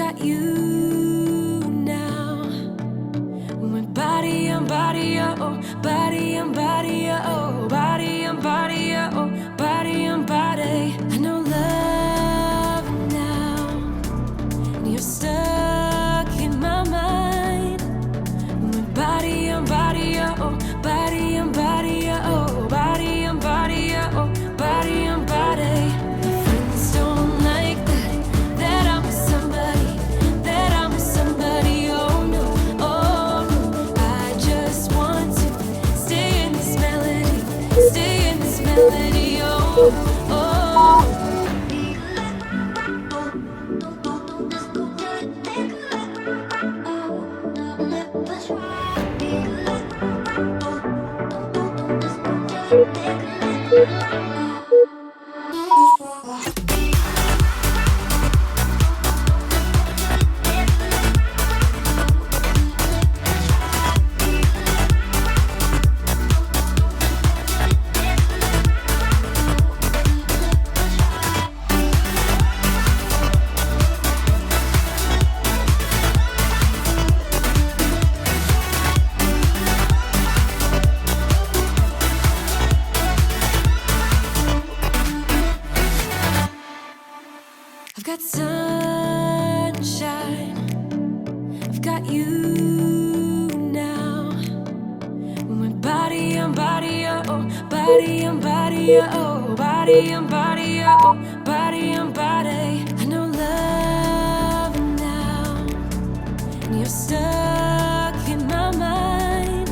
got you now. My body on body, oh, body on body, oh, body on body, oh, body on body. I know love now, and you're stuck in my mind. My body on body, oh, body on body, oh, body on body, oh, body on body. My friends don't like that I'm with somebody, that I'm with somebody. Oh no, oh no. I just want to stay in this melody, stay in this melody. Oh, oh. I've got sunshine, I've got you now. My body on body, oh, body on body, oh, body on body, oh, body on body. I know love now, and you're stuck in my mind.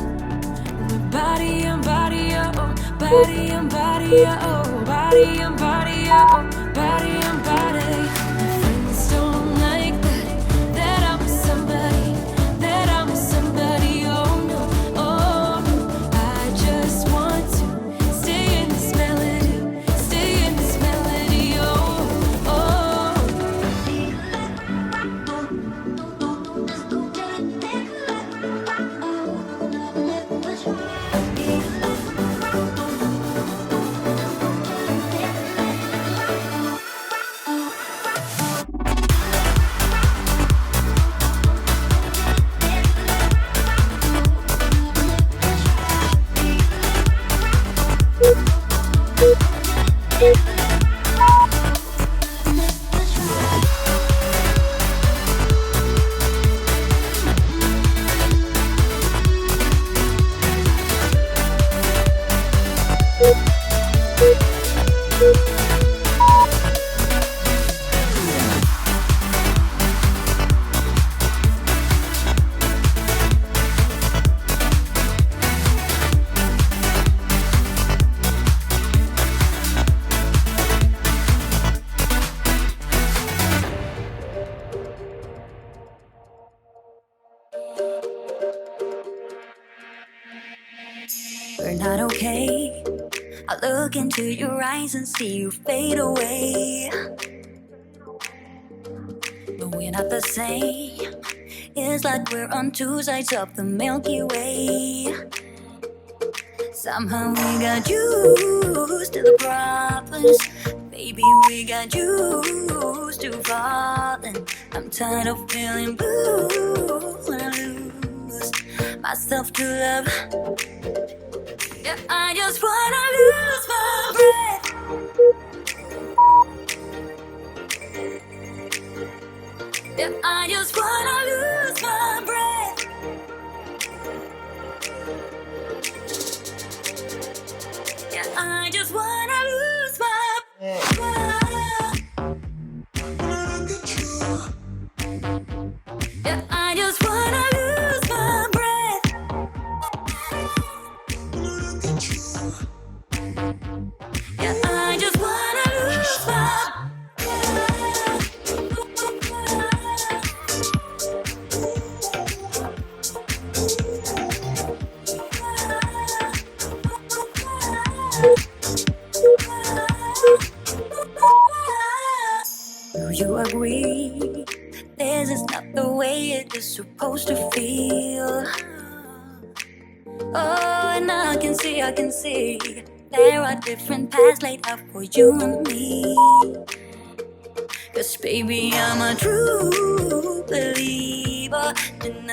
My body on body, oh, body on body, oh, body on body, oh, body on body. My friends don't like that I'm with somebody, that I'm with somebody. Oh no, oh no. I just want to stay in this melody, stay in this melody. Oh, oh. We're not okay. I look into your eyes and see you fade away. But we're not the same. It's like we're on two sides of the Milky Way. Somehow we got used to the problems. Baby, we got used to falling. I'm tired of feeling blue when I lose myself to love. Yeah, I just wanna lose my breath. Yeah, I just wanna lose my breath. Yeah, I just wanna lose my breath. Yeah, I just wanna lose my breath. Yeah, I just wanna lose my Do you agree? This is not the way it is supposed to feel. Oh, and I can see there are different paths laid out for you and me. 'Cause baby, I'm a true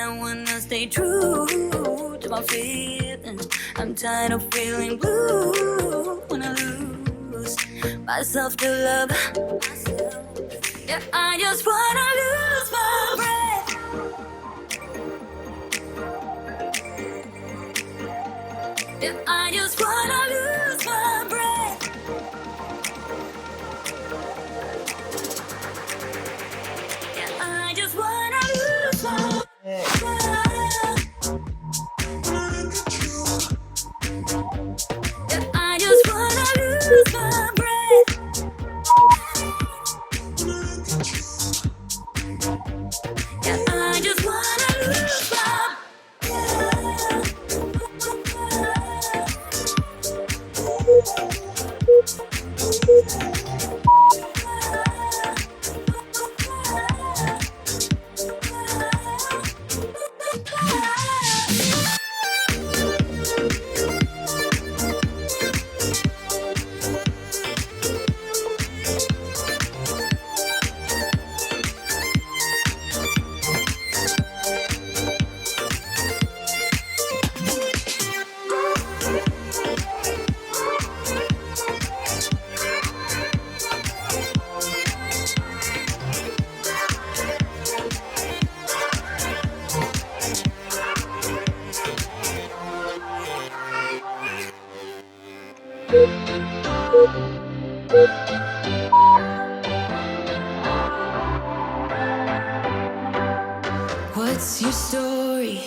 I wanna stay true to my feelings. I'm tired of feeling blue when I lose myself to love. Yeah, I just wanna lose my breath. Yeah, I just wanna lose my breath. Yeah, I just wanna lose my breath. Yeah, I just wanna lose my breath. Yeah, I just wanna lose my What's your story?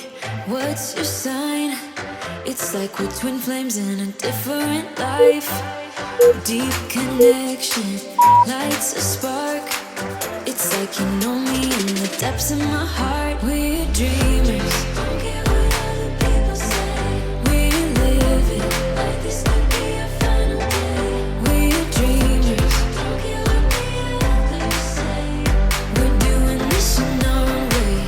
What's your sign? It's like we're twin flames in a different life. Deep connection lights a spark. It's like you know me in the depths of my heart. We're dreamers. Don't care what other people say. We live it like this could be a final day. We're dreamers. Don't care what the others say. We're doing this in our way.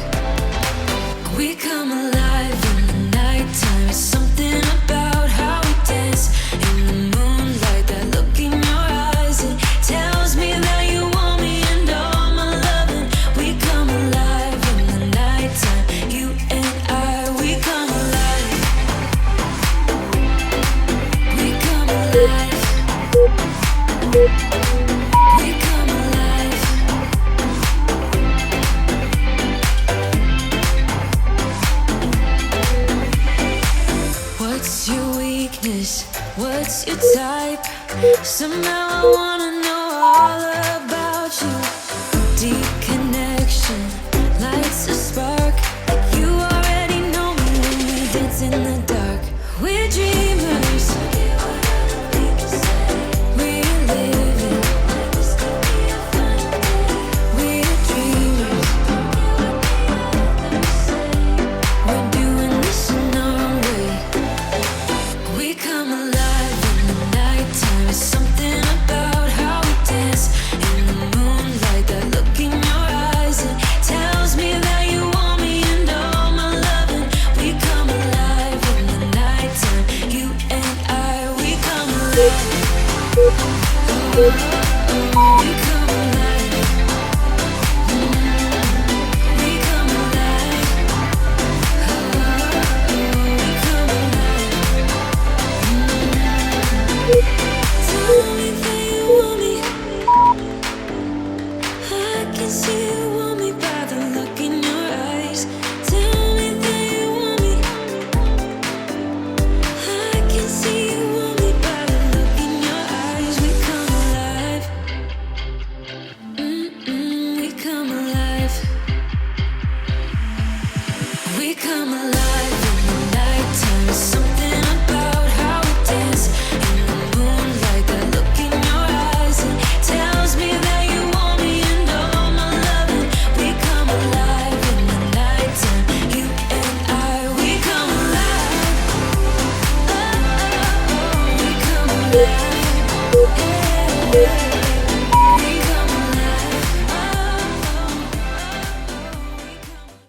We come alive in the nighttime. It's something about how we dance in the moonlight. That look in your eyes, it tells me that you want me and all my loving. We come alive in the nighttime. You and I, we come alive. We come alive. We come alive. What's your weakness? What's your type? Somehow I wanna know all about you. Deep connection lights a spark. You already know me when we dance in the dark. We're dreamers. We live it. We're dreamers. We're doing this in our way. We come alive in the nighttime. It's something about how we dance in the moonlight. That look in your eyes, it tells me that you want me and all my loving. We come alive in the nighttime. You and I, we come alive.